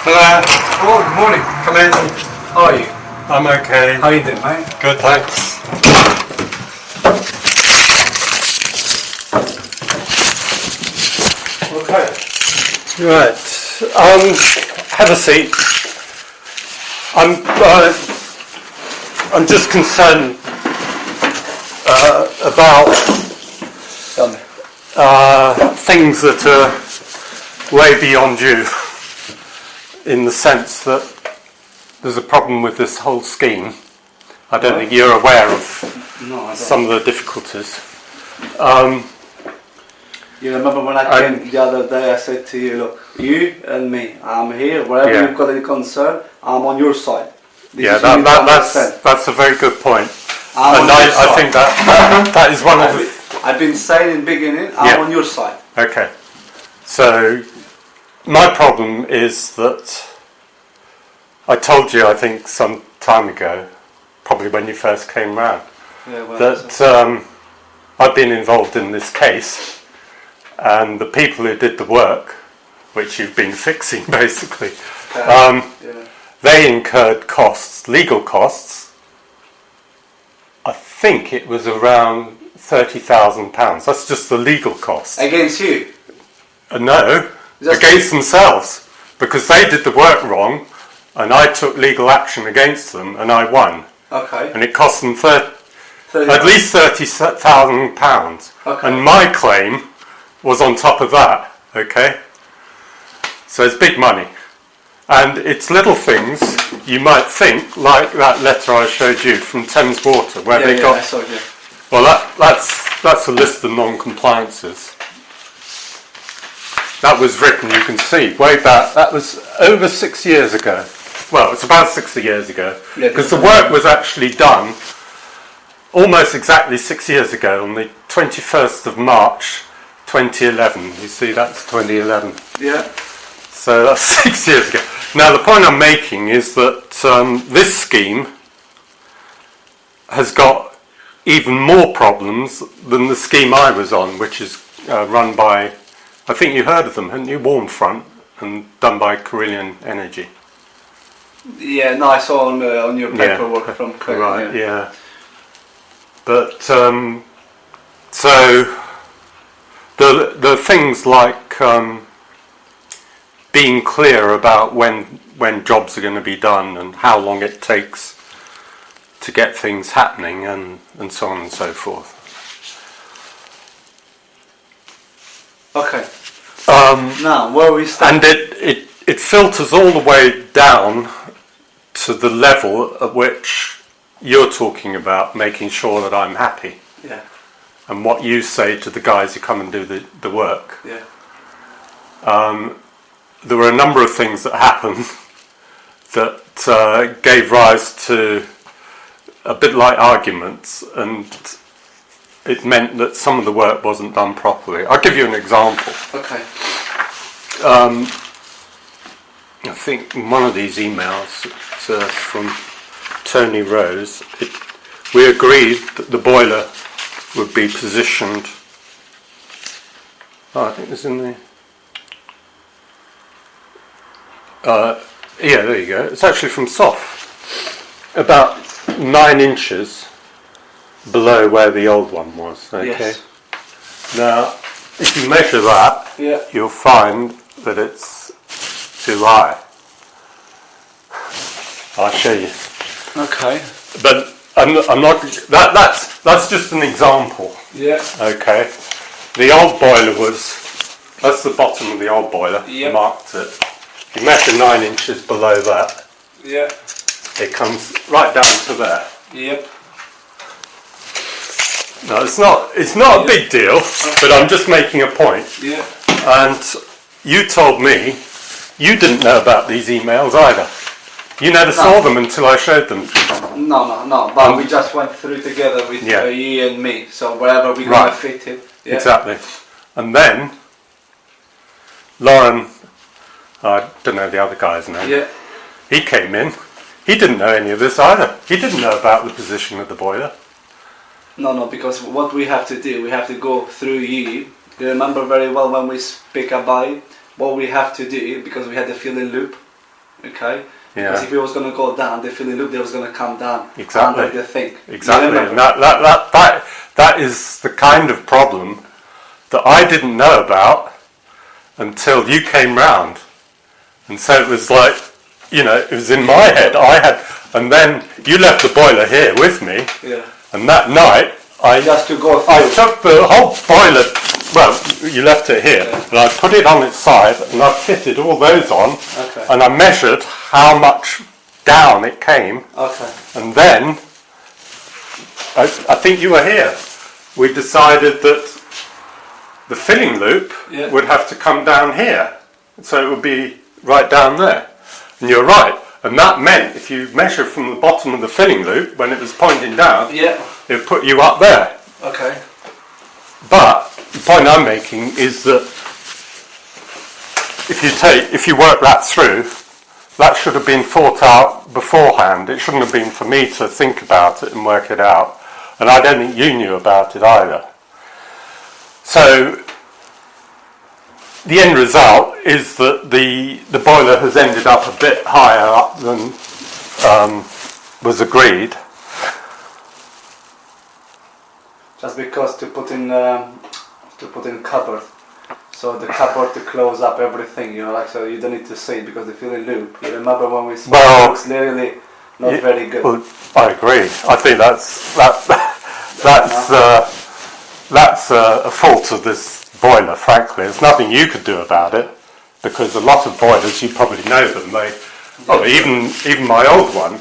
Hello. Oh, good morning. Come in. How are you? I'm okay. How you doing, mate? Good, thanks. Okay. Right. Have a seat. I'm just concerned about Tell me. things that are way beyond you, in the sense that there's a problem with this whole scheme. I don't think you're aware of some of the difficulties. You remember when I came the other day, I said to you, look, you and me, I'm here, wherever you've got any concern, I'm on your side. That's a very good point. I think that is one of the... I've been saying in the beginning, I'm on your side. Okay. So, my problem is that I told you, I think, some time ago, probably when you first came round, that I've been involved in this case, and the people who did the work, which you've been fixing basically, they incurred costs, legal costs. I think it was around £30,000. That's just the legal costs. Against you? No, against themselves, because they did the work wrong, and I took legal action against them, and I won. Okay. And it cost them at least £30,000. Okay. And my claim was on top of that. Okay. So it's big money, and it's little things you might think, like that letter I showed you from Thames Water, where they got. I saw it, yeah. Well, that's a list of non-compliances. That was written, you can see, way back. That was over 6 years ago. Well, it's about 6 years ago, because the work was actually done almost exactly 6 years ago, on the 21st of March 2011. You see, that's 2011. Yeah. So that's 6 years ago. Now, the point I'm making is that this scheme has got even more problems than the scheme I was on, which is run by, I think you heard of them, haven't you? Warmfront, and done by Carillion Energy. Yeah, no, I saw on your paperwork from Craig. Right, yeah. But, so, the things like being clear about when jobs are going to be done and how long it takes to get things happening and so on and so forth. Okay. Now, where we stand. And it filters all the way down to the level at which you're talking about making sure that I'm happy. Yeah. And what you say to the guys who come and do the work. Yeah. There were a number of things that happened that gave rise to a bit like arguments, and it meant that some of the work wasn't done properly. I'll give you an example. Okay. I think one of these emails, it's from Tony Rose, we agreed that the boiler would be positioned. Oh, I think it's in the. Yeah, there you go. It's actually from SOF. About 9 inches below where the old one was. Okay. Yes. Now, if you measure that, you'll find that it's too high. I'll show you. Okay. But I'm not. That's just an example. Yeah. Okay. The old boiler was. That's the bottom of the old boiler. Yep. Marked it. You measure 9 inches below that. Yeah. It comes right down to there. Yep. No, it's not a big deal, but I'm just making a point. Yeah. And you told me you didn't know about these emails either. You never saw them until I showed them. No. But we just went through together with you and me. So wherever we got fit it. Yeah. Exactly. And then Loren, I don't know the other guy's name. Yeah. He came in. He didn't know any of this either. He didn't know about the position of the boiler. No, because what we have to do, we have to go through you. You remember very well when we speak about it, what we have to do, because we had the filling loop. okay? Yeah. Because if it was going to go down, the filling loop, they was going to come down. Exactly. Under the thing. Exactly. And that is the kind of problem that I didn't know about until you came round. And so it was like, you know, it was in my head. And then you left the boiler here with me. Yeah. And that night, I took the whole boiler. Well, you left it here, and I put it on its side, and I fitted all those on, and I measured how much down it came. Okay. And then, I think you were here. We decided that the filling loop would have to come down here, so it would be right down there. And you're right. And that meant if you measure from the bottom of the filling loop when it was pointing down, it would put you up there. Okay. But the point I'm making is that if you work that through, that should have been thought out beforehand. It shouldn't have been for me to think about it and work it out. And I don't think you knew about it either. So the end result is that the boiler has ended up a bit higher up than was agreed. Just because to put in cupboard, so the cupboard to close up everything, you know, like, so you don't need to see it because the filling loop. You remember when we spoke? It looks literally not very good. Well, I agree. I think that's a fault of this boiler. Frankly, there's nothing you could do about it because a lot of boilers, you probably know them. Even my old one,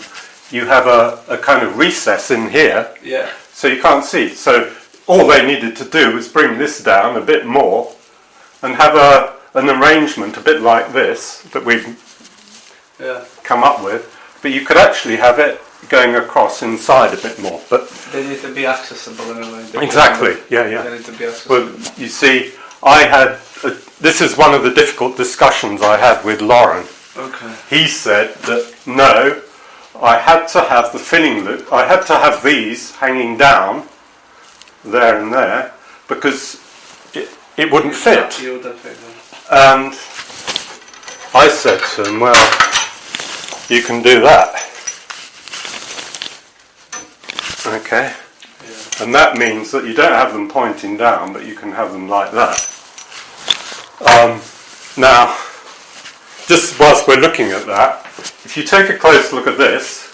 you have a kind of recess in here. Yeah. So you can't see. So all they needed to do was bring this down a bit more and have an arrangement a bit like this that we've come up with. But you could actually have it going across inside a bit more. But they need to be accessible anyway. Exactly. Yeah. They need to be accessible. Well, you see, this is one of the difficult discussions I had with Loren. Okay. He said that no, I had to have the filling loop. I had to have these hanging down there and there because it wouldn't fit. And I said to him, well, you can do that. Okay. Yeah. And that means that you don't have them pointing down, but you can have them like that. Now, just whilst we're looking at that, if you take a close look at this,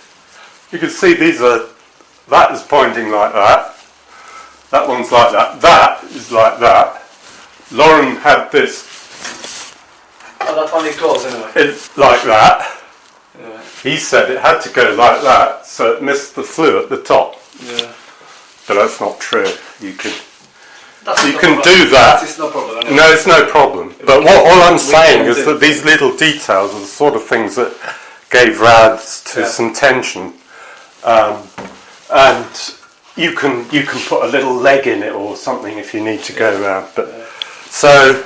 you can see that is pointing like that. That one's like that. That is like that. Loren had this. Oh, that one it goes anyway. Like that. Yeah. He said it had to go like that, so it missed the flue at the top. Yeah. But that's not true. You can problem. do that. It's no problem. Anyway. No, it's no problem. But all I'm saying is that these little details are the sort of things that gave rise to some tension. And you can put a little leg in it or something if you need to go around. But so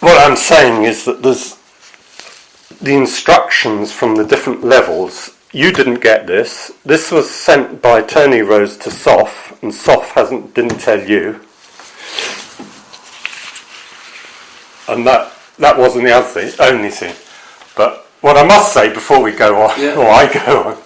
what I'm saying is that there's the instructions from the different levels. You didn't get this. This was sent by Tony Rose to Soph, and Soph didn't tell you. And that wasn't the only thing. But what I must say before we go on, or I go on,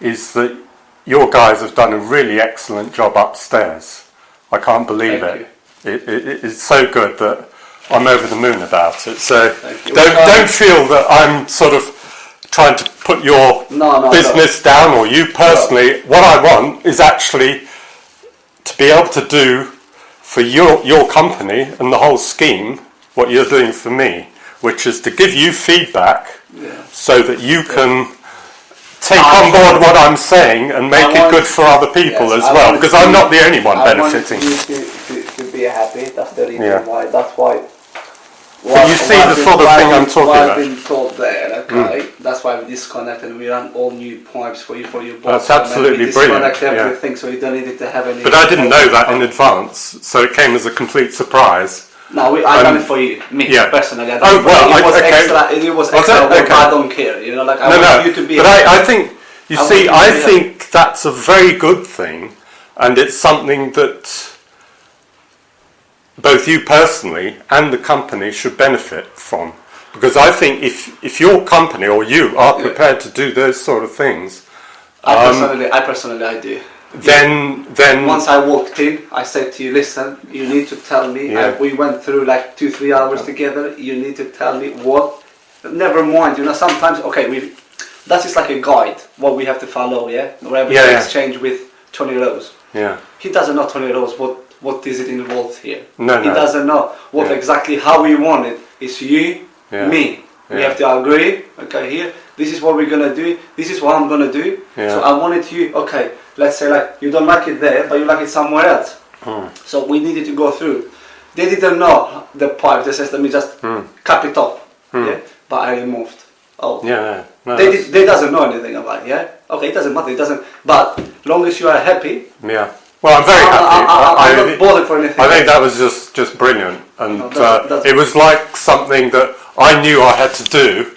is that your guys have done a really excellent job upstairs. I can't believe it. It's so good that I'm over the moon about it. So don't feel that I'm sort of trying to put your business down or you personally. What I want is actually to be able to do for your company and the whole scheme what you're doing for me, which is to give you feedback so that you can take on board what I'm saying and make it good for other people as well, because I'm not the only one benefiting. I want you to be happy. That's the reason why. That's why. But you see the sort of thing I'm talking about. I've been told there, okay. That's why we disconnect and we run all new pipes for your box. That's absolutely brilliant. We disconnect everything, so you don't need it to have any. But I didn't know that in advance, so it came as a complete surprise. No, I done it for you, me personally. It was extra. Okay. I don't care, you know. Like I want you to be. But I think I think that's a very good thing, and it's something that both you personally and the company should benefit from. Because I think if your company or you are prepared to do those sort of things, I personally do. Then once I walked in, I said to you, listen, you need to tell me. We went through like 2-3 hours together. You need to tell me what. Never mind, sometimes that is like a guide what we have to follow. Where we exchange with Tony Rose. He doesn't know, Tony Rose, what is it involved here. He doesn't know what exactly how we want it. It's you, me. We have to agree. Okay, here. This is what we're gonna do. This is what I'm gonna do. So I wanted you. Okay, let's say like you don't like it there, but you like it somewhere else. So we needed to go through. They didn't know the pipe. They said, let me just cap it off. But I removed. They doesn't know anything about it. Okay, it doesn't matter. It doesn't. But long as you are happy. Well, I'm very happy. I'm not bothered for anything. I think that was just brilliant, and it was like something that I knew I had to do.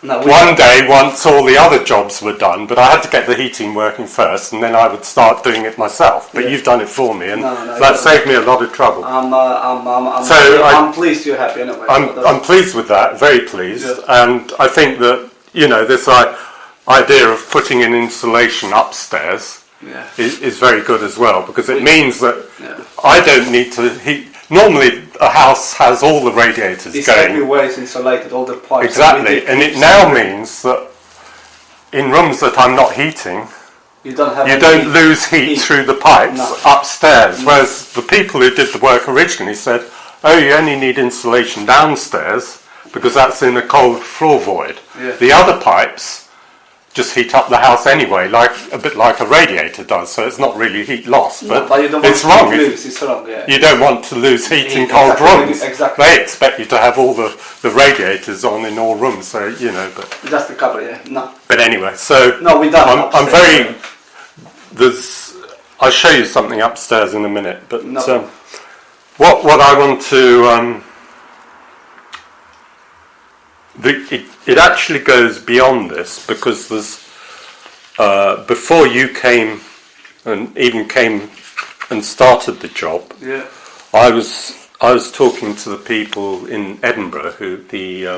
One day, once all the other jobs were done, but I had to get the heating working first, and then I would start doing it myself. But you've done it for me, and that saved me a lot of trouble. I'm pleased you're happy. Anyway, I'm pleased with that, very pleased, and I think that this idea of putting in insulation upstairs is very good as well, because it means that I don't need to heat. Normally a house has all the radiators going. Everywhere is insulated, all the pipes. Exactly, and it now means that in rooms that I'm not heating, you don't lose heat through the pipes upstairs. Whereas the people who did the work originally said, oh, you only need insulation downstairs because that's in a cold floor void. The other pipes just heat up the house anyway, a bit like a radiator does, so it's not really heat loss, but you don't it's want wrong. It's wrong. You don't want to lose heat in cold rooms. Exactly. They expect you to have all the radiators on in all rooms, so but just to cover, But anyway, so we don't. I'm very. I'll show you something upstairs in a minute, but what I want to. It actually goes beyond this, because there's before you came and started the job. I was talking to the people in Edinburgh, the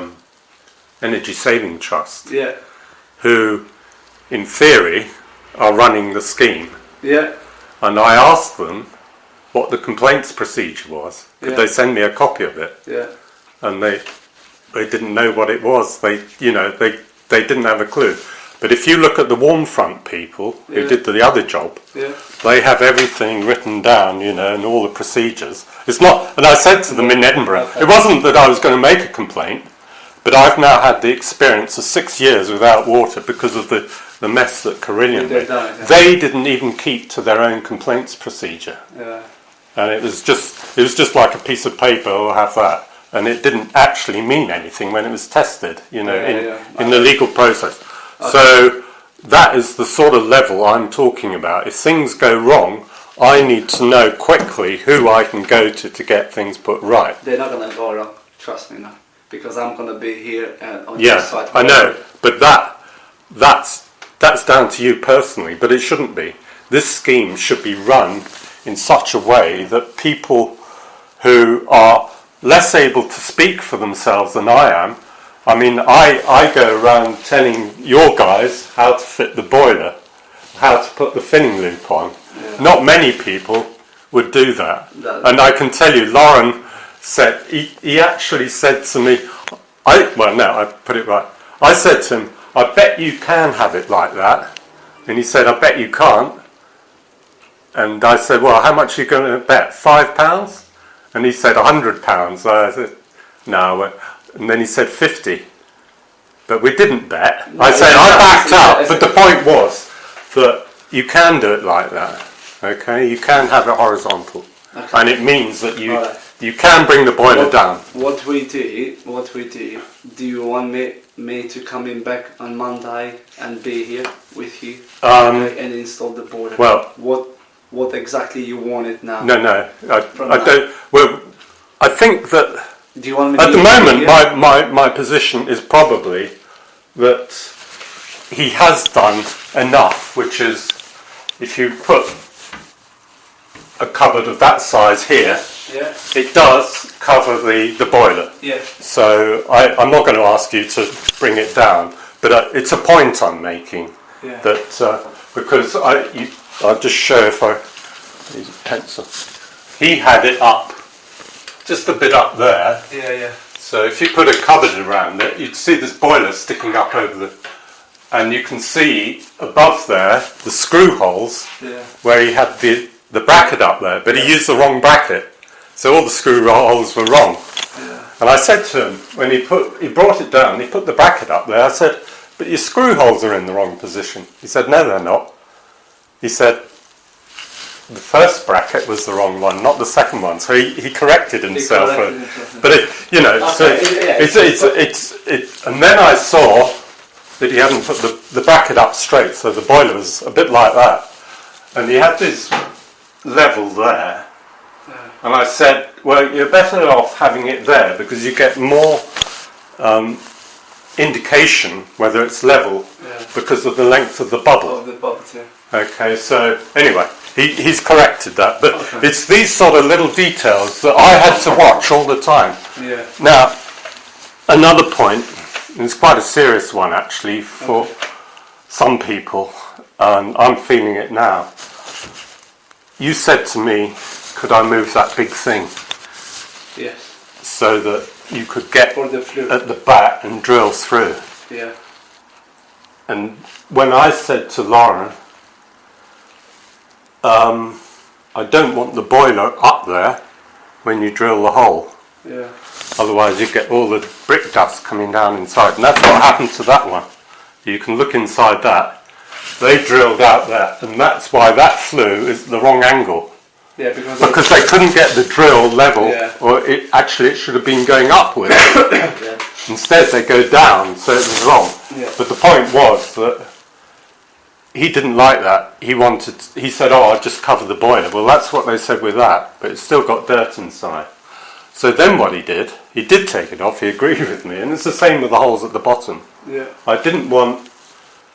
Energy Saving Trust, who in theory are running the scheme. And I asked them what the complaints procedure was. Could they send me a copy of it? And they didn't know what it was. They didn't have a clue. But if you look at the warm front people who did the other job, they have everything written down, and all the procedures. It's not. And I said to them in Edinburgh, it wasn't that I was going to make a complaint, but I've now had the experience of 6 years without water because of the mess that Carillion made. They didn't even keep to their own complaints procedure, and it was just like a piece of paper. Or have that. And it didn't actually mean anything when it was tested, in the legal process. So that is the sort of level I'm talking about. If things go wrong, I need to know quickly who I can go to get things put right. They're not going to go wrong, trust me now, because I'm going to be here on your side. I know, but that's down to you personally, but it shouldn't be. This scheme should be run in such a way that people who are less able to speak for themselves than I am. I mean, I go around telling your guys how to fit the boiler, how to put the finning loop on. Not many people would do that. And I can tell you, Loren said, he actually said to me, I put it right. I said to him, I bet you can have it like that. And he said, I bet you can't. And I said, well, how much are you going to bet? £5? And he said, £100. I said, no. And then he said 50. But we didn't bet. I said, I backed up. But the point was that you can do it like that. Okay? You can have it horizontal. And it means that you can bring the boiler down. What we do you want me to come in back on Monday and be here with you and install the boiler? Well, what exactly you want it now? No, I don't. Well, I think that do you want me at the moment my position is probably that he has done enough, which is if you put a cupboard of that size here, Yeah. it does cover the boiler. Yeah. So I'm not going to ask you to bring it down, but it's a point I'm making. Yeah. That because I'll just show if I use a pencil. He had it up, just a bit up there. Yeah, yeah. So if you put a cupboard around it, you'd see this boiler sticking up over the, and you can see above there the screw holes where he had the bracket up there, but he used the wrong bracket, so all the screw holes were wrong. Yeah. And I said to him when he brought it down, he put the bracket up there. I said, "But your screw holes are in the wrong position." He said, "No, they're not." He said, "The first bracket was the wrong one, not the second one." So he corrected himself. But and then I saw that he hadn't put the bracket up straight, so the boiler was a bit like that. And he had this level there. And I said, "Well, you're better off having it there because you get more indication whether it's level because of the length of the bubble." Of the bubbles, yeah. Okay, so anyway, he's corrected that, but it's these sort of little details that I had to watch all the time. Yeah. Now, another point, and it's quite a serious one actually for some people, and I'm feeling it now. You said to me, "Could I move that big thing?" Yes. So that you could get For the flue. at the back and drill through. Yeah. And when I said to Loren, I don't want the boiler up there when you drill the hole. Yeah. Otherwise you get all the brick dust coming down inside. And that's what happened to that one. You can look inside that. They drilled out there, and that's why that flue is the wrong angle. Yeah, because Because they couldn't get the drill level, Yeah. or it should have been going upwards. Yeah. Instead they go down, so it was wrong. Yeah. But the point was that he didn't like that. He said, "Oh, I'll just cover the boiler." Well, that's what they said with that, but it's still got dirt inside. So then what he did take it off, he agreed with me, and it's the same with the holes at the bottom. Yeah. I didn't want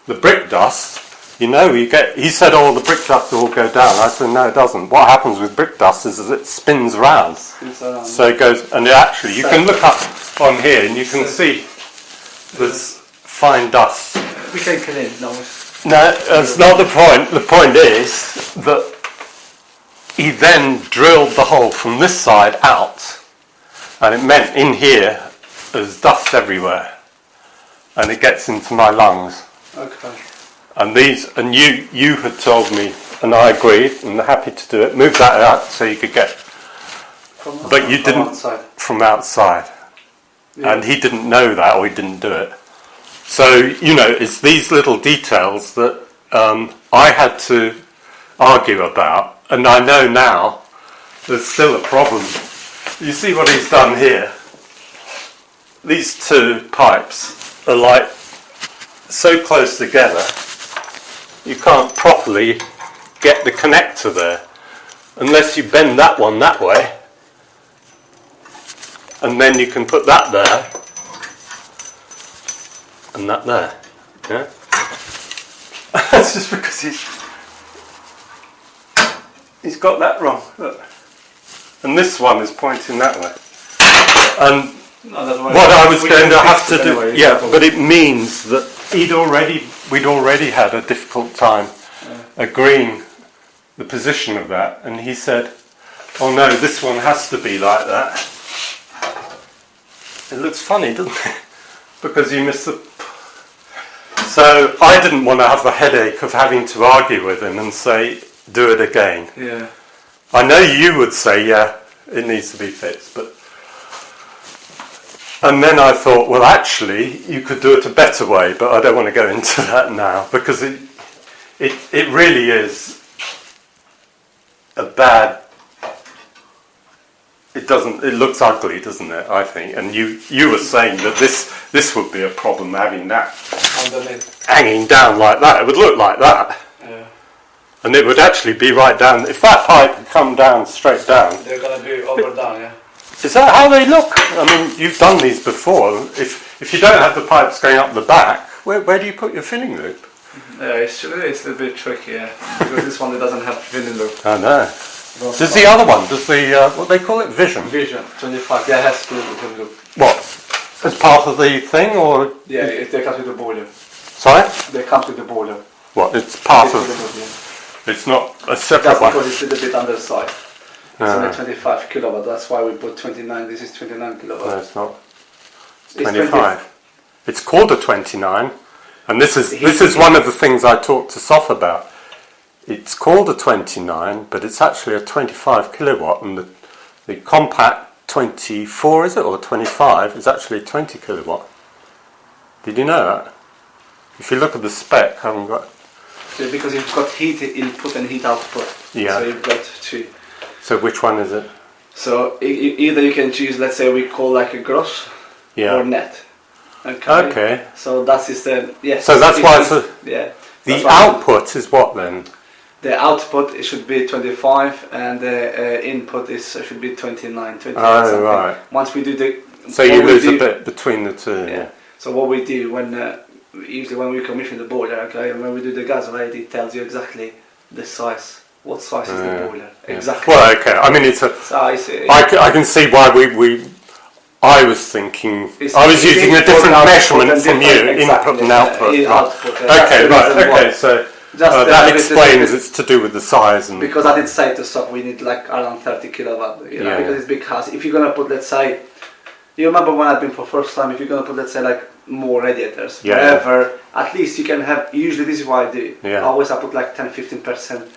the brick dust. He said, "Oh, the brick dust will go down." I said, "No, it doesn't. What happens with brick dust is it spins around. So it goes, and actually, you can look up on here and you can see there's fine dust. We can clean it now. No, that's not the point. The point is that he then drilled the hole from this side out, and it meant in here there's dust everywhere, and it gets into my lungs. Okay. And you had told me, and I agreed, and I'm happy to do it. Move that out so you could get, but you didn't outside. From outside, Yeah. and he didn't know that, or he didn't do it. So it's these little details that I had to argue about, and I know now there's still a problem. You see what he's done here? These two pipes are like so close together you can't properly get the connector there unless you bend that one that way, and then you can put that there and that there. Yeah? That's just because he's got that wrong. Look. And this one is pointing that way. And what I was going to have to do, but it means that we'd already had a difficult time agreeing the position of that, and he said, "Oh no, this one has to be like that." It looks funny, doesn't it? Because you miss the... So I didn't want to have the headache of having to argue with him and say, "Do it again." Yeah. I know you would say, "Yeah, it needs to be fixed," but... And then I thought, well, actually, you could do it a better way, but I don't want to go into that now, because it really is a bad... It looks ugly, doesn't it, I think? And you were saying that this would be a problem, having that hanging down like that. It would look like that. Yeah. And it would actually be right down. If that pipe had come down straight down... They're going to be over down, yeah? Is that how they look? I mean, you've done these before. If you don't have the pipes going up the back, where do you put your filling loop? Yeah, it's a little bit tricky, yeah. Because this one doesn't have filling loop. I know. Does the other one, does the, what they call it, Vision? Vision, 25. Yeah, it has to look. What? As part of the thing, or? Yeah, they come with the boiler. Sorry? They come with the boiler. What, it's part It's of, with the boiler. it's not a separate That's one? because it's a little bit undersized. It's only 25 kilowatt. That's why we put 29. This is 29 kilowatt. No, it's not. It's 25. It's called a 29, and this is one of the things I talked to Soph about. It's called a 29, but it's actually a 25 kilowatt, and the compact 24, is it, or 25, is actually 20 kilowatt. Did you know that? If you look at the spec, I haven't got... Yeah, because you've got heat input and heat output. Yeah. So you've got two. So which one is it? So either you can choose, let's say we call like a gross or net. Okay. So that is the So that's why it's the output is what then? The output it should be 25 and the input should be 29. Oh right. Once we do the. So you lose a bit between the two. Yeah. So what we do usually when we commission the boiler, okay, and when we do the gas rate, it tells you exactly the size. What size is the boiler? Yeah. Exactly. Well, okay. I mean, it's a. Size. I can see why I was thinking. I was using a different measurement from you, input and output. Okay, right. Okay, so that explains it's to do with the size and. Because I did say to Soph we need like around 30 kilowatt, you know, because it's big house. If you're gonna put, let's say, you remember when I've been for first time, if you're gonna put, let's say, like more radiators, whatever, at least you can have. Usually, this is what I do. Always I put like 10-15%.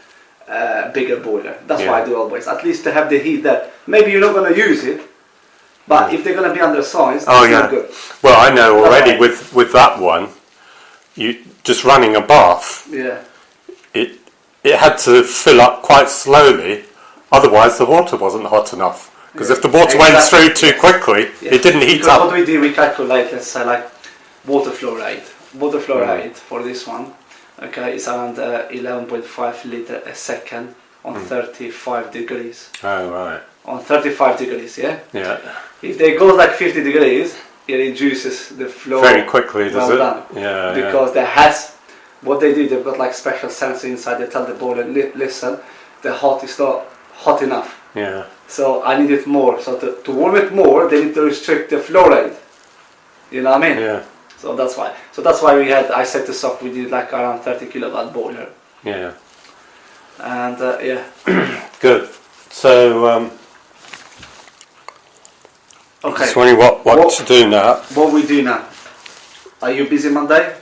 Bigger boiler. That's what I do always. At least to have the heat there. Maybe you're not going to use it, but if they're going to be undersized, it's not good. Well, I know already with that one, you just running a bath. Yeah. It had to fill up quite slowly, otherwise the water wasn't hot enough. Because if the water went through too quickly, it didn't heat up. What we do, we calculate, let's say, like water flow rate. Water flow rate for this one. Okay, it's around 11.5 litre a second on 35 degrees. Oh, right. On 35 degrees, yeah? Yeah. If they go like 50 degrees, it reduces the flow. Very quickly, does it? Done. Yeah. Because what they do, they've got like special sensor inside, they tell the boiler, listen, the hot is not hot enough. Yeah. So I need it more. So to warm it more, they need to restrict the flow rate. You know what I mean? Yeah. So that's why. So that's why I said to Soph we did like around 30 kilowatt boiler. Yeah. And Good. So okay. Just wondering what to do now. What we do now? Are you busy Monday?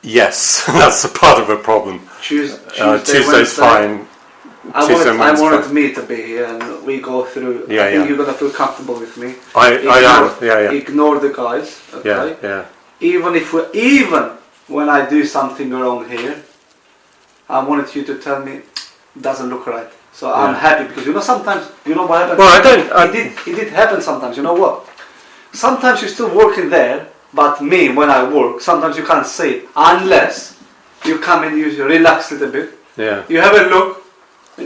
Yes, that's a part of the problem. Tuesday's fine. I wanted me to be here and we go through. I think you're gonna feel comfortable with me. I am. Yeah. Ignore the guys. Okay. Yeah. Even when I do something wrong here, I wanted you to tell me doesn't look right. So I'm happy because sometimes what happens. Well, It did happen sometimes. You know what? Sometimes you're still working there, but me when I work, sometimes you can't see it unless you come and you relax a little bit. Yeah. You have a look. I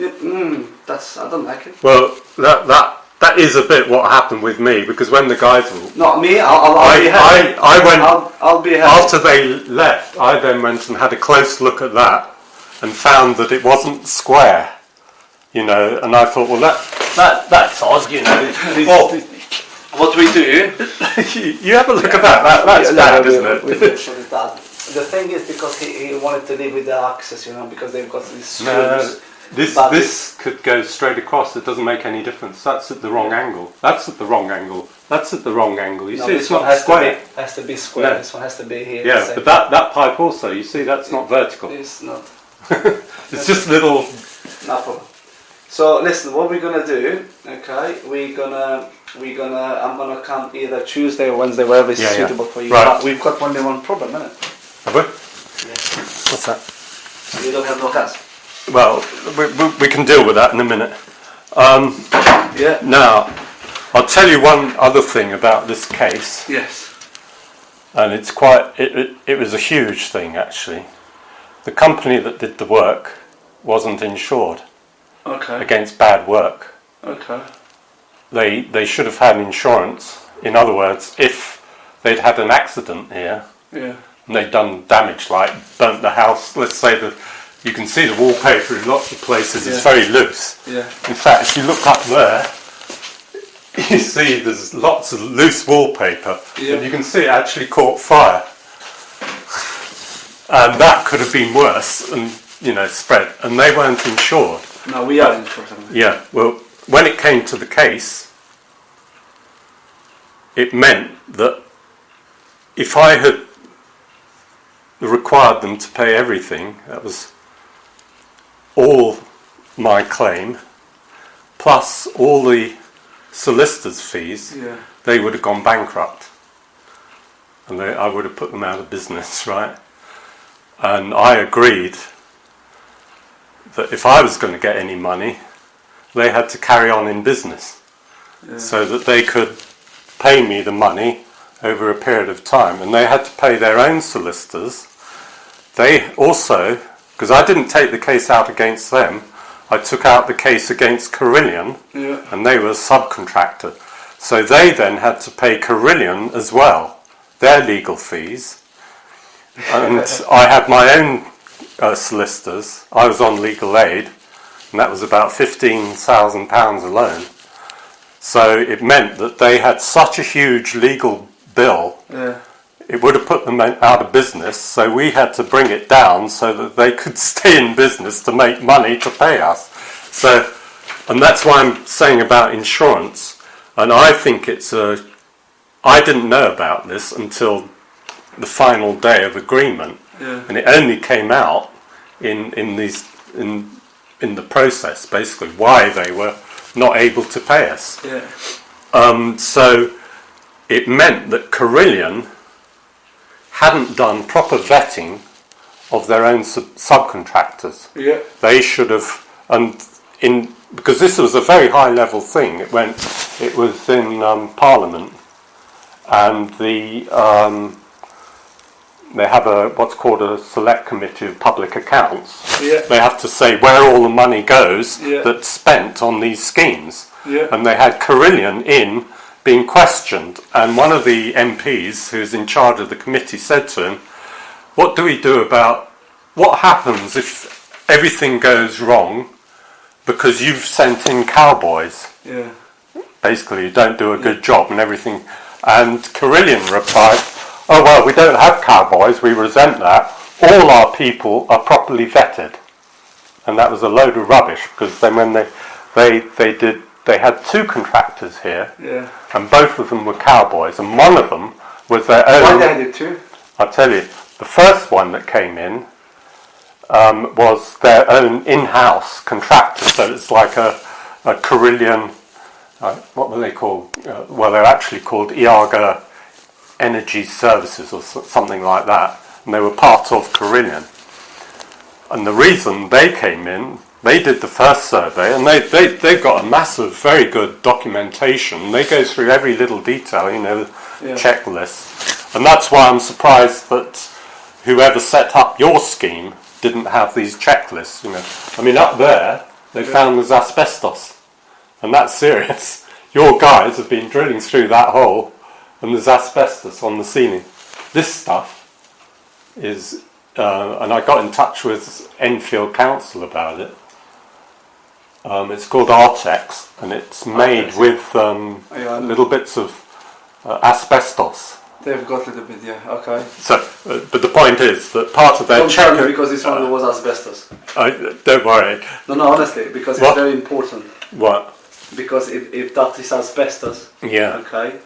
don't like it. Well, that is a bit what happened with me because when the guys were not me, I'll be happy. I'll be happy. After they left, I then went and had a close look at that and found that it wasn't square. And I thought, well, that's odd, Well, what we do? you have a look at that. That's bad, isn't it? The thing is because he wanted to live with the access, because they've got these screws. This could go straight across. It doesn't make any difference. That's at the wrong angle. That's at the wrong angle. That's at the wrong angle. You see, it's not square. Has to be square. No. This one has to be here. Yeah, but that pipe also. You see, that's not vertical. It's not. It's just little. No problem. So listen, what we're gonna do? Okay, I'm gonna come either Tuesday or Wednesday, wherever is suitable for you. Right. But we've got only one problem, isn't it? Have we? Yes. What's that? So you don't have no gas. Well, we can deal with that in a minute. Now, I'll tell you one other thing about this case. Yes. And it's it was a huge thing, actually. The company that did the work wasn't insured against bad work. Okay. They should have had insurance. In other words, if they'd had an accident here, and they'd done damage like burnt the house, let's say You can see the wallpaper in lots of places is Yeah. very loose. Yeah. In fact, if you look up there, you see there's lots of loose wallpaper, Yeah. and you can see it actually caught fire. And that could have been worse and, spread. And they weren't insured. No, we are insured. Yeah, well, when it came to the case, it meant that if I had required them to pay everything, that was all my claim, plus all the solicitors' fees, Yeah. they would have gone bankrupt. And I would have put them out of business, right? And I agreed that if I was going to get any money, they had to carry on in business, so that they could pay me the money over a period of time. And they had to pay their own solicitors. They also, because I didn't take the case out against them, I took out the case against Carillion, and they were a subcontractor. So they then had to pay Carillion as well, their legal fees. And I had my own solicitors. I was on legal aid, and that was about £15,000 alone. So it meant that they had such a huge legal bill, it would have put them out of business, so we had to bring it down so that they could stay in business to make money to pay us. So, and that's why I'm saying about insurance, and I think I didn't know about this until the final day of agreement, and it only came out in the process, basically, why they were not able to pay us. So it meant that Carillion hadn't done proper vetting of their own subcontractors. They should have, because this was a very high level thing. It was in Parliament, and they have what's called a select committee of public accounts. They have to say where all the money goes that's spent on these schemes. And they had Carillion in being questioned, and one of the MPs who's in charge of the committee said to him, what do we do about what happens if everything goes wrong because you've sent in cowboys? Basically, you don't do a good job and everything. And Carillion replied, oh well, we don't have cowboys, we resent that. All our people are properly vetted. And that was a load of rubbish, because then when they had two contractors here, and both of them were cowboys, and one of them was their own. Why they had two? I'll tell you, the first one that came in was their own in-house contractor, so it's like a Carillion, what were they called? Well, they're actually called Iaga Energy Services or something like that, and they were part of Carillion. And the reason they came in, they did the first survey, and they've got a massive, very good documentation. They go through every little detail, checklists. And that's why I'm surprised that whoever set up your scheme didn't have these checklists. I mean, up there they found there's asbestos, and that's serious. Your guys have been drilling through that hole, and there's asbestos on the ceiling. This stuff is, and I got in touch with Enfield Council about it. It's called Artex, and it's made with little bits of asbestos. They've got a little bit, okay. So, but the point is that part of their Don't tell me because this one was asbestos. Don't worry. No, honestly, because it's very important. What? Because if that is asbestos, okay,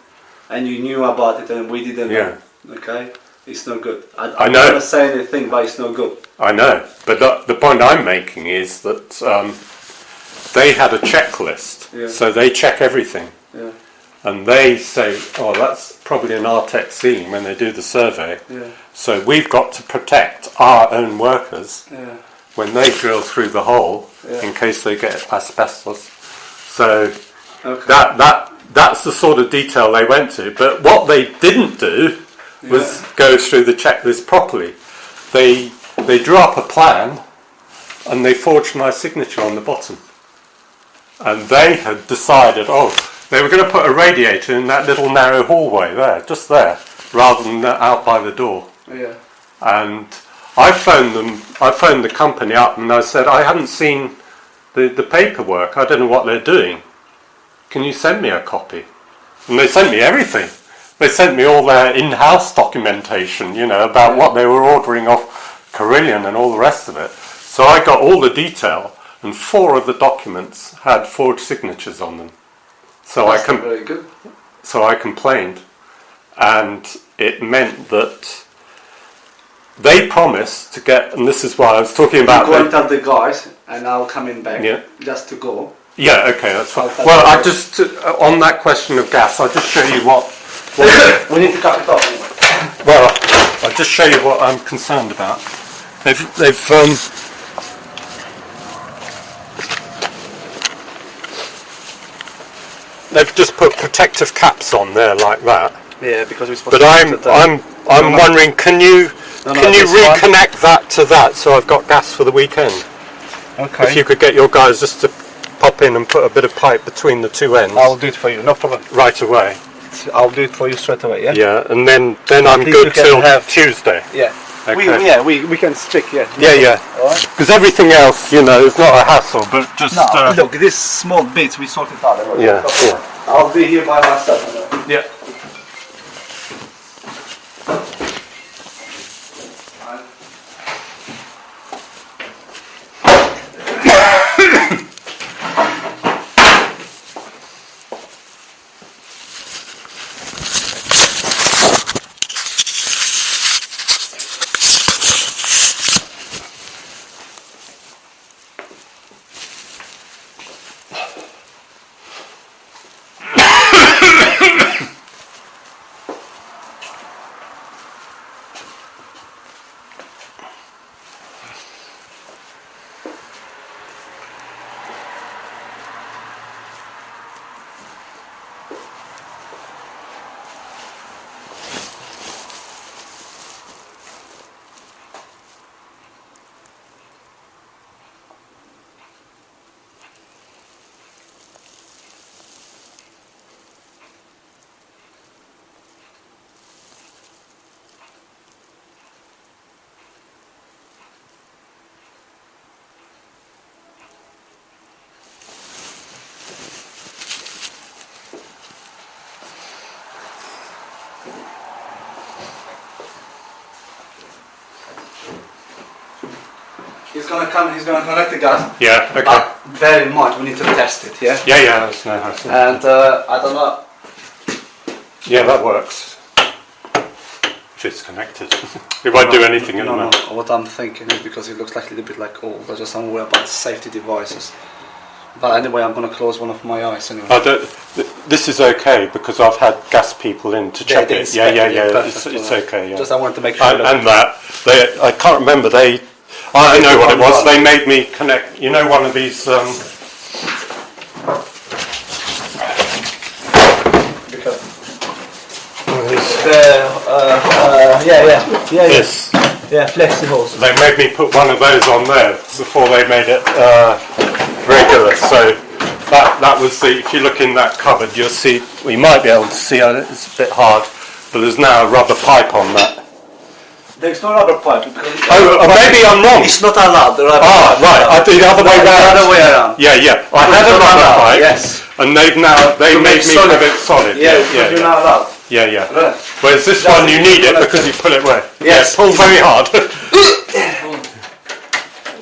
and you knew about it and we didn't know, okay, it's no good. I know. I'm not saying anything, but it's no good. I know, but the point I'm making is that they had a checklist, so they check everything. And they say, oh, that's probably an Artex ceiling when they do the survey. So we've got to protect our own workers when they drill through the hole in case they get asbestos. So that's the sort of detail they went to. But what they didn't do was go through the checklist properly. They drew up a plan and they forged my signature on the bottom. And they had decided, they were going to put a radiator in that little narrow hallway there, just there, rather than out by the door. And I phoned the company up and I said, I haven't seen the paperwork. I don't know what they're doing. Can you send me a copy? And they sent me everything. They sent me all their in-house documentation, you know, about what they were ordering off Carillion and all the rest of it. So I got all the detail, and 4 of the documents had forged signatures on them. So very good. So I complained, and it meant that they promised to get, and this is why I was talking about... Go and tell the guys, and I'll come in back, just to go. Yeah, okay, that's fine. Well, I just, on that question of gas, I'll just show you what... We need to cut it off anyway. Well, I'll just show you what I'm concerned about. They've just put protective caps on there like that. Yeah, because we're supposed but I'm wondering, can you reconnect that to that so I've got gas for the weekend? Okay. If you could get your guys just to pop in and put a bit of pipe between the 2 ends. I'll do it for you, no problem. Right away. I'll do it for you straight away, yeah? Yeah, and then I'm good till Tuesday. Yeah. Okay. We can stick, yeah. Yeah. Alright. Because everything else, you know, is not a hassle, but just... No, look, these small bits we sort it out. Yeah. I'll be here by myself. Yeah. He's gonna come, he's gonna connect the gas. Yeah, okay. But bear in mind, we need to test it, yeah? Yeah, that's no hassle. And I don't know. Yeah, that works. If it's connected. It won't do anything at the moment. No, what I'm thinking is because it looks like a little bit like old, I just am aware about safety devices. But anyway, I'm gonna close one of my eyes anyway. This is okay because I've had gas people in to check it. Yeah, it's okay. Yeah. Just I wanted to make sure. And that I can't remember. I know what it was. They made me connect. You know, one of these. This. Yeah, flexi hose. They made me put one of those on there before they made it regular. So that was the. If you look in that cupboard, you'll see. We might be able to see. It's a bit hard, but there's now a rubber pipe on that. There's no rubber pipe. Maybe I'm wrong. It's not allowed. The rubber pipe. Right. I did the other way around. The other way around. Yeah. I had a rubber pipe. Yes. And they made me have it solid. Yeah. You're not allowed. Yeah. Right. Whereas this one you need it because you pull it away. Yes. Yeah, pull very hard.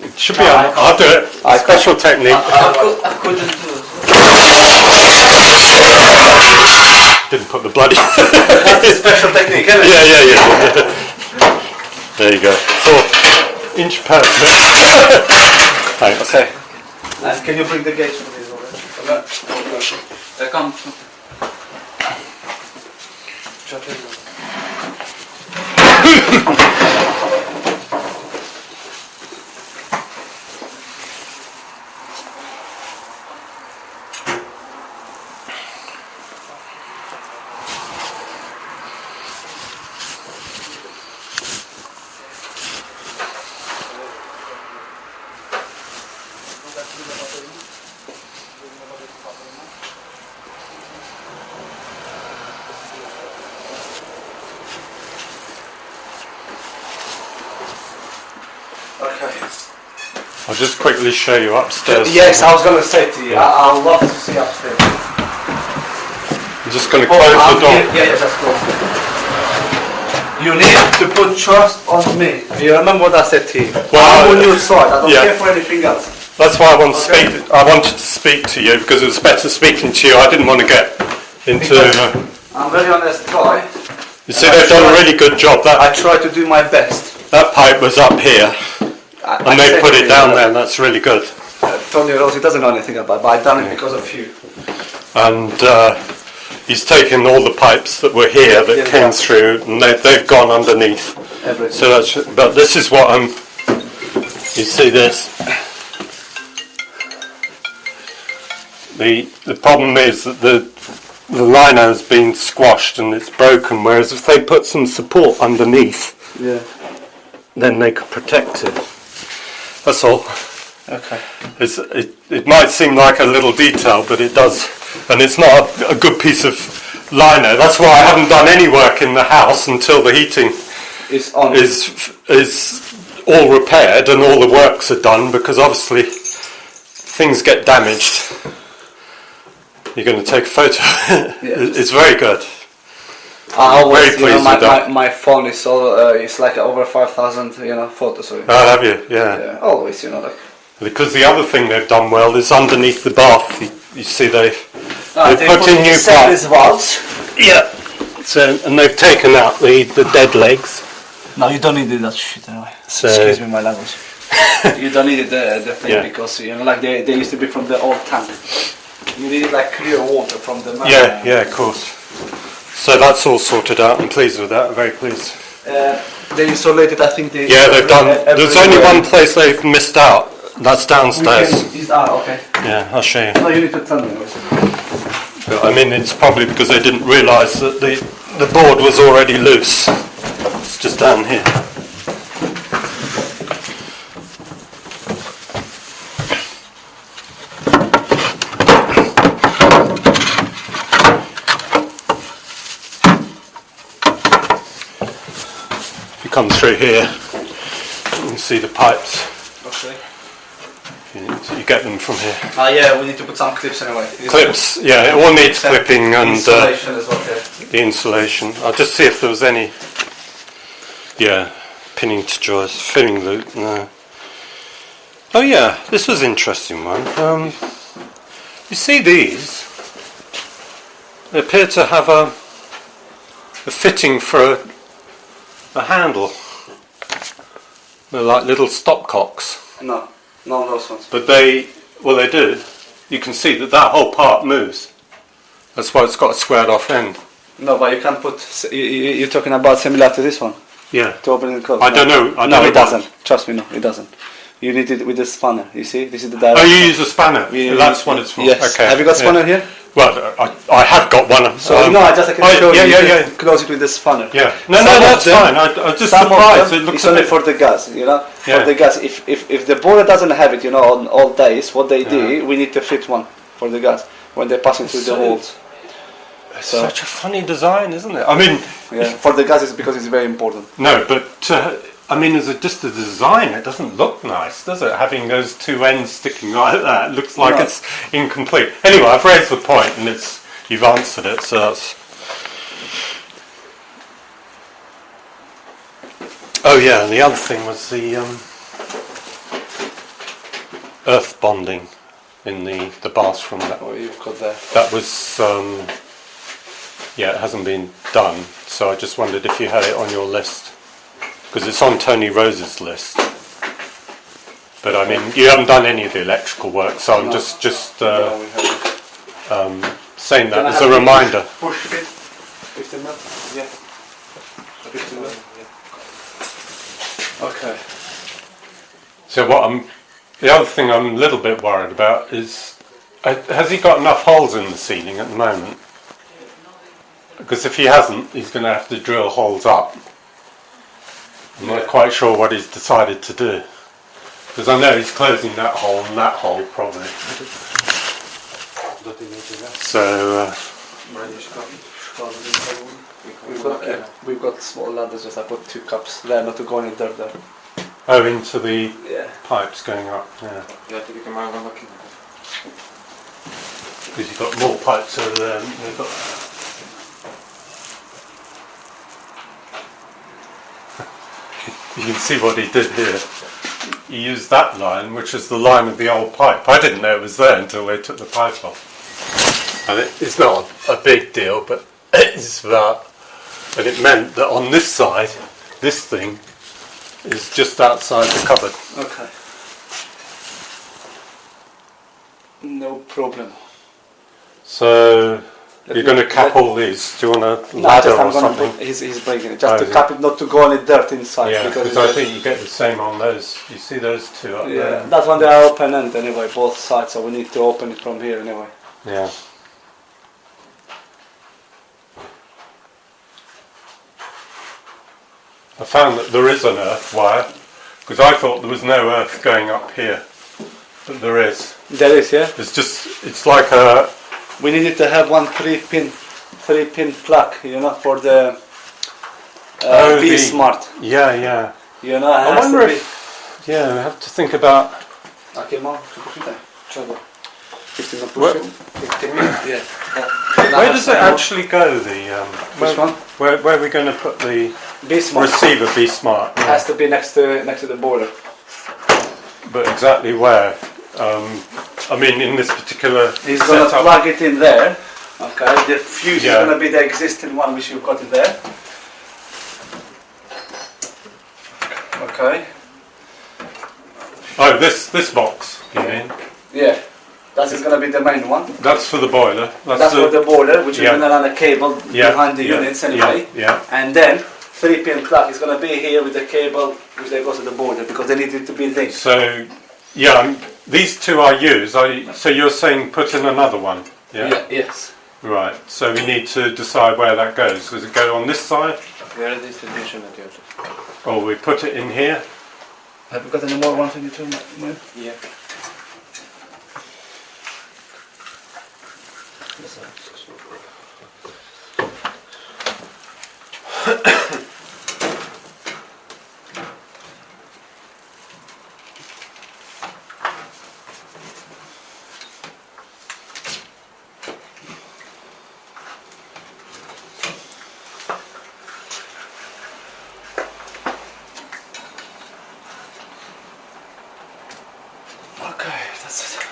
It should be on. I'll do it. Special technique. I couldn't do it. Didn't put the bloody. That's the special technique, isn't it? Yeah. There you go. 4-inch per. Thanks. Okay. And can you bring the gauge for this over? Come. I'll just quickly show you upstairs. Yes, I was going to say to you, I would love to see upstairs. I'm just going to close the door. Yeah, just close it. You need to put trust on me. You remember what I said to you? Well, I'm on your side. I don't care for anything else. That's why I wanted to speak to you, because it was better speaking to you. I didn't want to get into. I'm a very honest guy. You see, they've done a really good job. I try to do my best. That pipe was up here, and they put it down there, and that's really good. Tony Rossi doesn't know anything about it, but I've done it because of you. And he's taken all the pipes that were here that came through, and they've gone underneath. Everything. So but this is what I'm. You see this. The problem is that the liner has been squashed and it's broken, whereas if they put some support underneath, then they could protect it. That's all. Okay. It might seem like a little detail, but it does, and it's not a good piece of liner. That's why I haven't done any work in the house until the heating is all repaired and all the works are done, because obviously things get damaged. You're going to take a photo. It's very good. I always, very pleased with that. My phone is all, it's like over 5,000, photos. Oh, have you? Yeah. Always, like. Because the other thing they've done well is underneath the bath. You see, they put in new pipes. Valves. Yeah. So, and they've taken out the dead legs. No, you don't need that shit anyway. So, excuse me, my language. You don't need the thing because like they used to be from the old tank. You need like clear water from the man. Yeah, of course. So that's all sorted out. I'm pleased with that. I'm very pleased. They insulated, I think they. Yeah, they've done. There's only one place they've missed out. That's downstairs. Okay. Yeah, I'll show you. No, you need to tell me. But, I mean, it's probably because they didn't realise that the board was already loose. It's just down here. Come through here, you can see the pipes. Okay. You get them from here. Yeah, we need to put some clips anyway. Clips, yeah, it all needs clipping and insulation as well, the insulation. I'll just see if there was any, pinning to joist, filling loop, no. Oh yeah, this was an interesting one. You see these? They appear to have a fitting for a handle. They're like little stopcocks. No, those ones. But they do. You can see that whole part moves. That's why it's got a squared off end. No, but you can't put. You're talking about similar to this one. Yeah. To open and close. I don't know. No, it doesn't. Trust me, no, it doesn't. You need it with the spanner. You see, this is the direction. Oh, you use a spanner. That's what it's for. Yes. Okay. Have you got spanner here? Well, I have got one. So I just can show you. Yeah. Close it with the spanner. Yeah. No, that's fine. I was just surprised. It looks it's only for the gas, For the gas. If the boiler doesn't have it, on all days, what they do, we need to fit one for the gas when they're passing through the walls. It's such a funny design, isn't it? I mean, for the gas, it's because it's very important. No, but as just a design, it doesn't look nice, does it? Having those two ends sticking like that, it looks like it's incomplete. Anyway, I've raised the point, and you've answered it. So that's. Oh yeah, and the other thing was the earth bonding in the bathroom. You've got there. That was. It hasn't been done, so I just wondered if you had it on your list. Because it's on Tony Rose's list. But I mean, you haven't done any of the electrical work, so I'm just saying that as a reminder. Push fit. 15 minutes? Yeah. 15 minutes? Yeah. Okay. So the other thing I'm a little bit worried about is, has he got enough holes in the ceiling at the moment? Because if he hasn't, he's going to have to drill holes up. I'm not quite sure what he's decided to do. Because I know he's closing that hole and that hole probably. So... we've got small ladders, just I put 2 cups there, not to go any dirt there. Oh, into the Yeah. pipes going up, yeah. Because you've got more pipes over there, haven't you? You can see what he did here. He used that line, which is the line of the old pipe. I didn't know it was there until they took the pipe off. And it's not a big deal, but it's that. And it meant that on this side, this thing is just outside the cupboard. Okay. No problem. So you're going to cap all these. Do you want a ladder or something? He's breaking it. Just to cap it, not to go any dirt inside. Yeah, because I think you get the same on those. You see those two up there? Yeah, that one they are open end anyway, both sides, so we need to open it from here anyway. Yeah. I found that there is an earth wire, because I thought there was no earth going up here, but there is. There is, yeah? It's like a... We needed to have one three pin plug, you know, for the Be Smart. Yeah, yeah. You know, I wonder if... Yeah, we have to think about... Okay, Mom, yeah. Where does it actually go, the... Which one? Where are we going to put the Be Smart. receiver, Be Smart? It has to be next to the boiler. But exactly where? I mean, in this particular He's going to plug it in there. Okay, the fuse is going to be the existing one which you've got in there. Okay. Oh, this box, you mean? Yeah. That is going to be the main one. That's for the boiler. That's for the boiler, which is going to run a cable behind the units anyway. Yeah. And then 3-pin plug is going to be here with the cable which they go to the boiler because they need it to be linked. So, yeah, these two I use. So you're saying put in another one? Yeah. Yes. Right. So we need to decide where that goes. Does it go on this side? Where is this distribution material? Or we put it in here? Have you got any more 122? No? Yeah. Okay, that's it.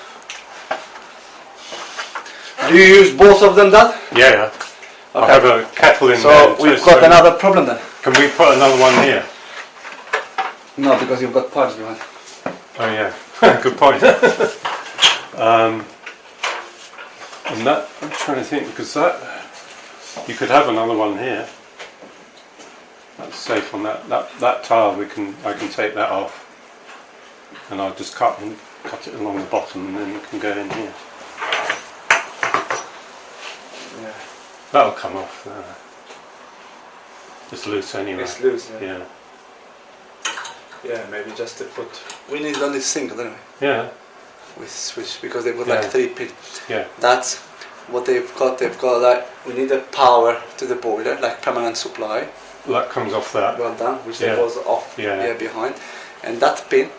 Do you use both of them, Dad? Yeah. Okay. I have a kettle in there. So we've got another problem then. Can we put another one here? No, because you've got parts behind. Oh yeah, good point. And that, I'm trying to think, because that, you could have another one here. That's safe on that tile. I can take that off, and I'll just cut it along the bottom, and then it can go in here. Yeah. That'll come off. It's loose anyway. It's loose, Yeah. Yeah, maybe just to put... We need only single anyway. Yeah. With switch, because they've got like 3-pin. Yeah. That's what they've got. They've got like, we need a power to the boiler, like permanent supply. That comes off that. Well done, which they goes off here behind. And that pin,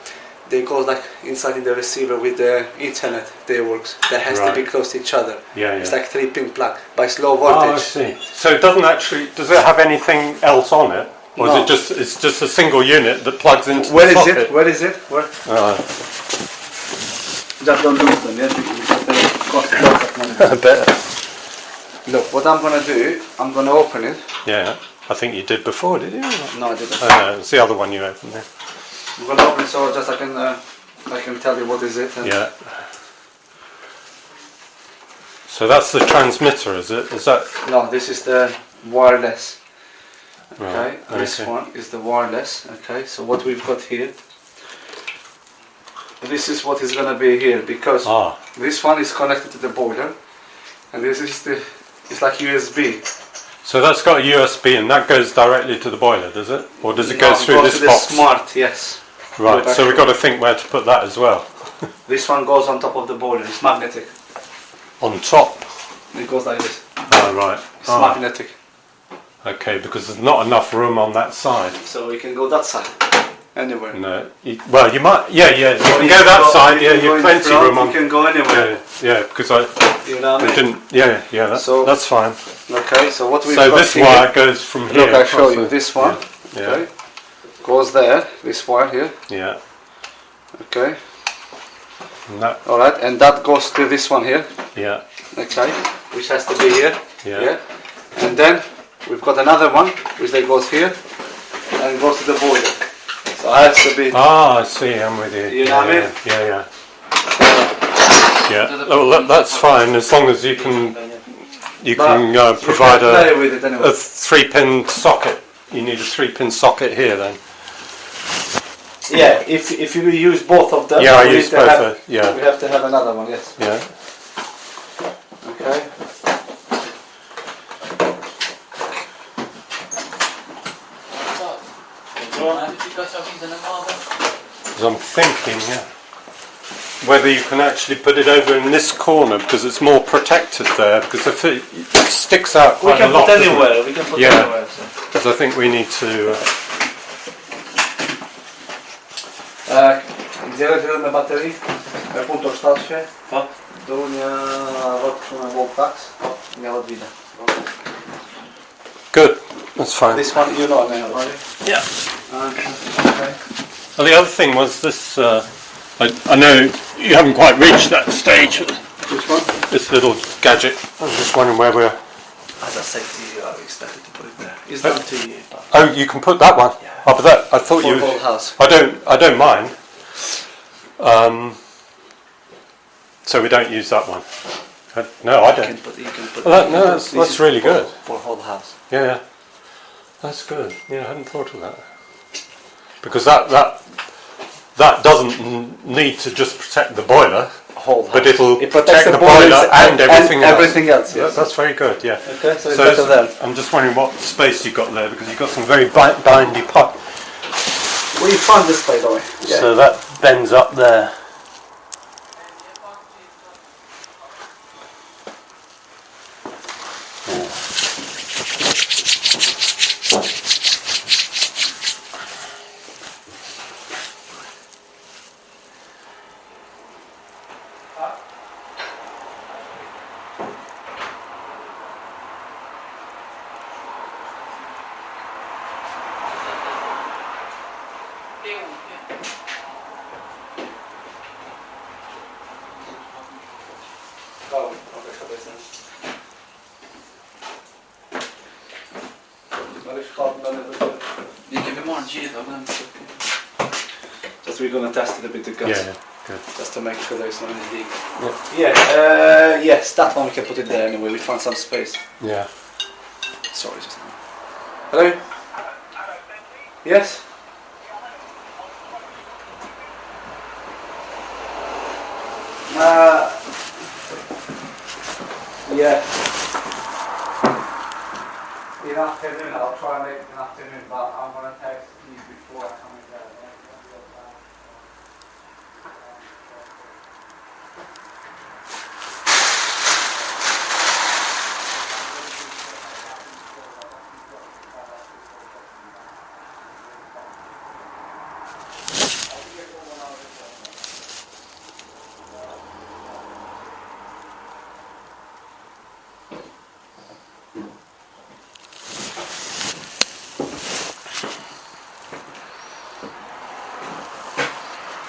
they go like inside in the receiver with the internet, they works. That has to be close to each other. Yeah, It's like 3-pin plug by slow voltage. Oh, I see. So it doesn't actually, does it have anything else on it? Or No. is it's just a single unit that plugs into Where the is socket? it? Where is it? Where? Just don't lose them, yeah? Because they cost a lot of money. I bet. Look, what I'm going to do, I'm going to open it. Yeah, I think you did before, did you? No, I didn't. Oh, no, it's the other one you opened there. I'm going to open it so just I can tell you what is it. And Yeah. So that's the transmitter, is it? Is that? No, this is the wireless. Okay, Right, this okay. one is the wireless. Okay, so what we've got here, this is what is going to be here, because this one is connected to the boiler, and this is it's like USB. So that's got a USB and that goes directly to the boiler, does it? Or does it go No, through it goes this to box? the smart, yes. Right, so we've got to think where to put that as well. This one goes on top of the boiler, it's magnetic. On top? It goes like this. Oh, right. It's magnetic. Okay, because there's not enough room on that side. So we can go that side. Anywhere. No. Well, you might. Yeah. You can go that side. Yeah, you've plenty room on. You can go anywhere. Yeah. Because I You know what I mean? didn't. Yeah. That's fine. Okay, so what we've So got this here, wire goes from here. look, I show across you the- this one. Yeah. Okay, goes there. This wire here. Yeah. Okay, And that. all right, and that goes to this one here. Yeah. Okay, which has to be here. Yeah. And then we've got another one which then goes here and goes to the boiler. So it has to be. Ah, I see. I'm with you. You know what I mean? Yeah. Yeah. Oh, that's fine as long as you can. You can provide you can play with it anyway. a 3-pin socket. You need a 3-pin socket here then. Yeah, if you use both of them, Yeah, I we use need to both. have- Yeah. we have to have another one. Yes. Yeah. Okay. Because I'm thinking, whether you can actually put it over in this corner because it's more protected there. Because if it sticks out We quite can a lot, put anywhere. We can put Yeah. anywhere. So. because I think we need to. Gdzie leży baterii? Punkt o starcie. Tu nie rozprzemy voltax. Nie odwidę. Good. That's fine. This one you know now, right? Yeah. Okay. Well, the other thing was this. I know you haven't quite reached that stage. Which one? This little gadget. I was just wondering where we're. As I said to you, I expected to put it there. It's done to you. Oh, you can put that one. Yeah. Oh, but that I thought For you. the whole house. I don't mind. So we don't use that one. No, I You don't. can put Well, no, that's really good. For whole house. Yeah, that's good. Yeah, I hadn't thought of that. Because that doesn't need to just protect the boiler, Whole house. but it'll It protect protects the the boiler boilers and everything else. Everything else, yes. That's very good. Yeah. Okay, so it's So better there. I'm just wondering what space you've got there because you've got some very bindy pipe. Well, you found this by the way. Yeah. So that bends up there. Just we're gonna test it a bit to gas. Yeah, good. Just to make sure there's no leak. Yes, that one we can put it there anyway. We found some space. Yeah. Sorry, just a minute. Hello? Yes? Yeah. In the afternoon, I'll try and make it in the afternoon, but I'm going to text you before I come in there.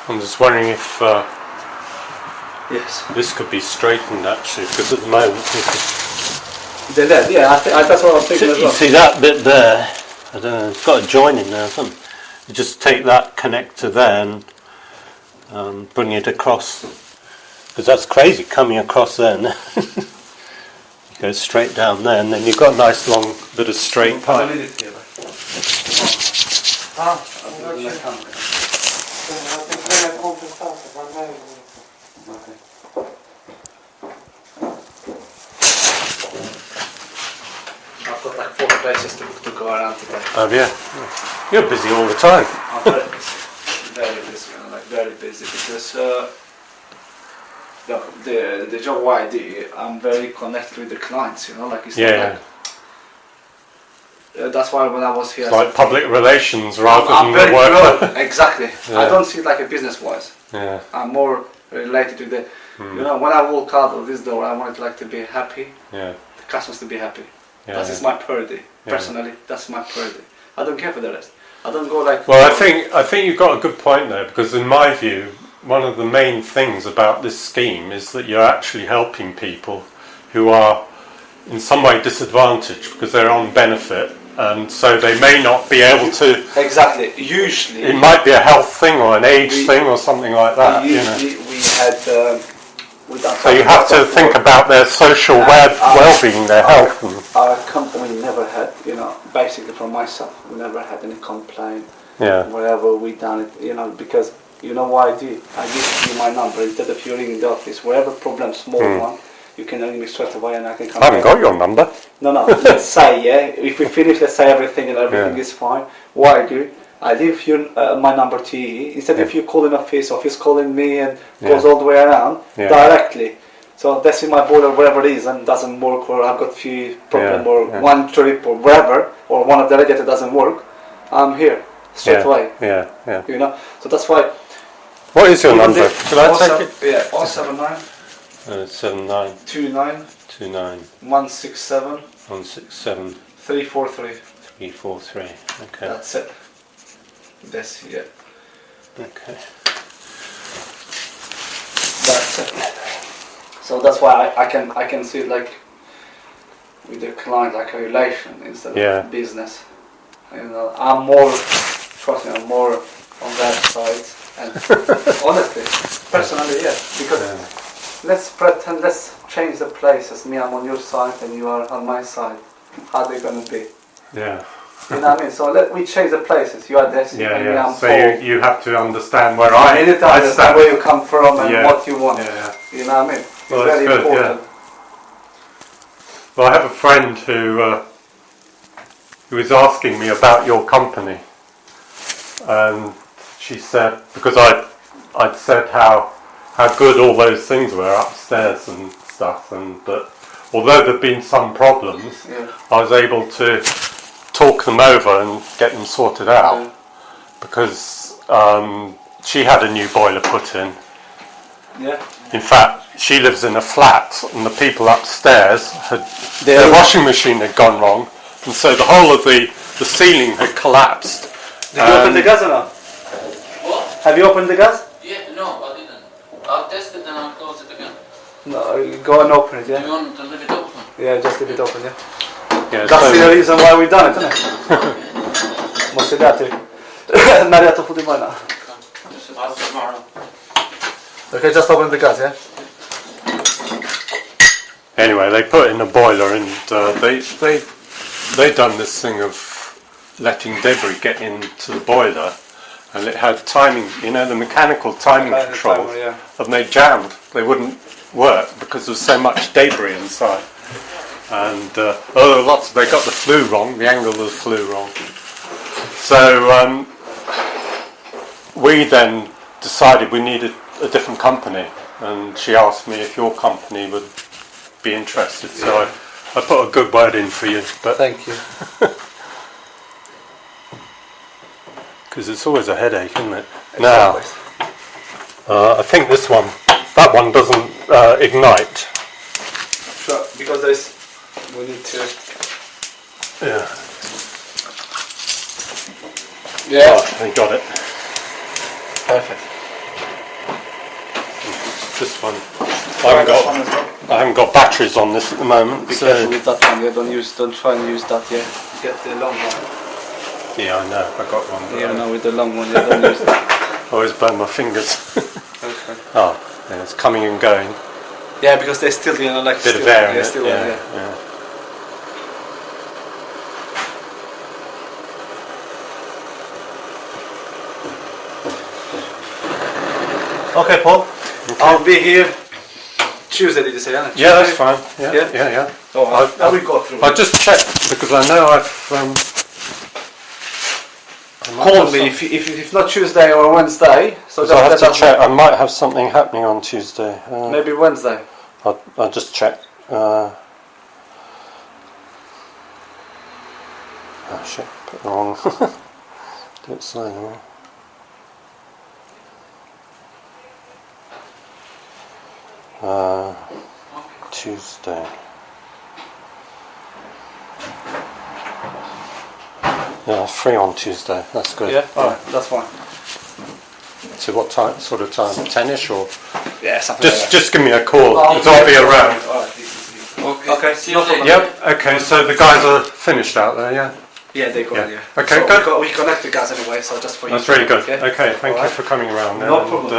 I'm just wondering if Yes. this could be straightened actually, because at the moment They're there, yeah, that's what I was thinking as you well. see that bit there. I don't know. It's got a join in there or something. You just take that connector there and bring it across, because that's crazy coming across there. And you go straight down there, and then you've got a nice long bit of straight pipe. I've got like 4 places to go around today. Oh yeah, you're busy all the time. I'm very busy, very busy because the job I do, I'm very connected with the clients, like it's not Yeah. like That's why when I was here, It's like public relations rather I'm than very the worker. close. Exactly. Yeah. I don't see it like a business-wise. Yeah. I'm more related to the. You know, when I walk out of this door, I want like to be happy. Yeah. The customers to be happy. Yeah. That is my priority. Personally, that's my priority. I don't care for the rest. I don't go like. Well, I think you've got a good point there, because in my view, one of the main things about this scheme is that you're actually helping people who are in some way disadvantaged because they're on benefit, and so they may not be able to. Exactly. Usually, it might be a health thing or an age thing or something like that. Usually, we had. So you have to think about their social well-being, their health. Our company never had, basically from myself, we never had any complaint. Yeah. Wherever we done it, because you know what I do? I give you my number instead of you ringing the office. Wherever problem, small one, you can ring me straight away and I can come. I haven't got your number. No. Let's say if we finish, let's say everything and everything is fine. What I do? I leave you my number to you. Instead of you calling office calling me and goes all the way around directly. So that's in my boiler, wherever it is, and doesn't work, or I've got few problem, or one trip, or whatever, or one of the radiator doesn't work. I'm here straight away. Yeah. So that's why. What is your number? Can I take it? Yeah, 079 79 29 29 167 167 343. 343. Okay. That's it. Desi, yeah. Okay. That's it. So that's why I can see it like with the client like a relation instead of business. I'm more, trust me, I'm more on that side. And honestly, personally, because let's pretend, let's change the places. Me, I'm on your side, and you are on my side. How are they gonna be? Yeah. You know what I mean? So let we change the places. You are Desi, and me, I'm So Paul. you have to understand where I need to understand where you come from and what you want. Yeah. You know what I mean? It's Well, very that's good, important. Well, I have a friend who was asking me about your company, and she said, because I'd said how good all those things were upstairs and stuff, and that although there'd been some problems, I was able to talk them over and get them sorted out, because she had a new boiler put in. Yeah. In fact, she lives in a flat, and the people upstairs their washing machine had gone wrong, and so the whole of the ceiling had collapsed. Did you open the gas or not? What? Have you opened the gas? Yeah, no, I didn't. I'll test it and I'll close it again. No, you go and open it, Do you want to leave it open? Yeah, just leave it open, Yeah, That's so the reason why we done it, isn't it? Måste det till. När jag tar fot i början. I'll tomorrow. Okay, just open the gas, yeah? anyway, they put in a boiler, and they done this thing of letting debris get into the boiler, and it had timing, the mechanical timing controls, and they jammed. They wouldn't work because there was so much debris inside. And they got the flue wrong, the angle of the flue wrong. So we then decided we needed a different company, and she asked me if your company would be interested. So I put a good word in for you. But thank you. Because it's always a headache, isn't it? Now, I think that one doesn't ignite. Sure, because we need to. Yeah. Yeah. Oh, I got it. Perfect. This one. I haven't got batteries on this at the moment. Be careful with that one. Yeah, don't try and use that. Yeah, get the long one. Yeah, I know. I got one. Yeah, no, with the long one. Yeah, don't use that. I always burn my fingers. Okay. Oh, yeah, it's coming and going. Yeah, because they still, like Bit of air in it. still, Yeah. Okay, Paul. Okay. I'll be here Tuesday. Did you say? Yeah, yeah, that's fine. Yeah. Oh, I will go through. I just checked because I know I've. Call me if not Tuesday or Wednesday. So I have to check. I might have something happening on Tuesday. Maybe Wednesday. I'll just check. Oh shit, put the wrong. Do it slowly. Tuesday. Yeah, free on Tuesday. That's good. Yeah. Alright, that's fine. So what time? Sort of time? 10ish or? Yeah, something like that. Just give me a call. Because I'll be around. Okay, See you no problem. later. Yep. Okay. So the guys are finished out there. Yeah. Yeah, they got Yeah. yeah. Okay, So good. We connect the gas anyway, so just for you. That's really good. Yeah? Okay. Thank you Alright. for coming around. No and, problem.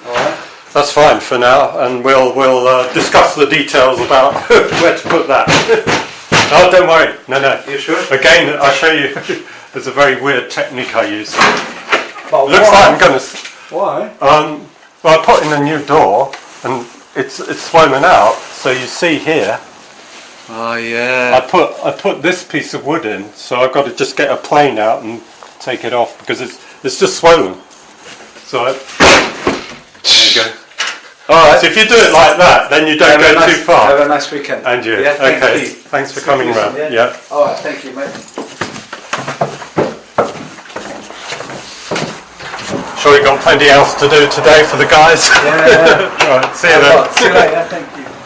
Alright. That's fine for now, and we'll discuss the details about where to put that. Oh, don't worry. No. You sure? Again, I'll show you. There's a very weird technique I use. But Looks why? like I'm going to. Why? Well, I put in a new door, and it's swollen out. So you see here, Oh yeah. I put this piece of wood in. So I've got to just get a plane out and take it off because it's just swollen. So there you go. Alright. So if you do it like that, then you don't go too far. Have a nice weekend. And you. Yeah, thank Okay. you. Thanks for coming round. Yeah. Alright, thank you, mate. Sure, you got plenty else to do today for the guys. Yeah. Right. See you then. See you later, thank you.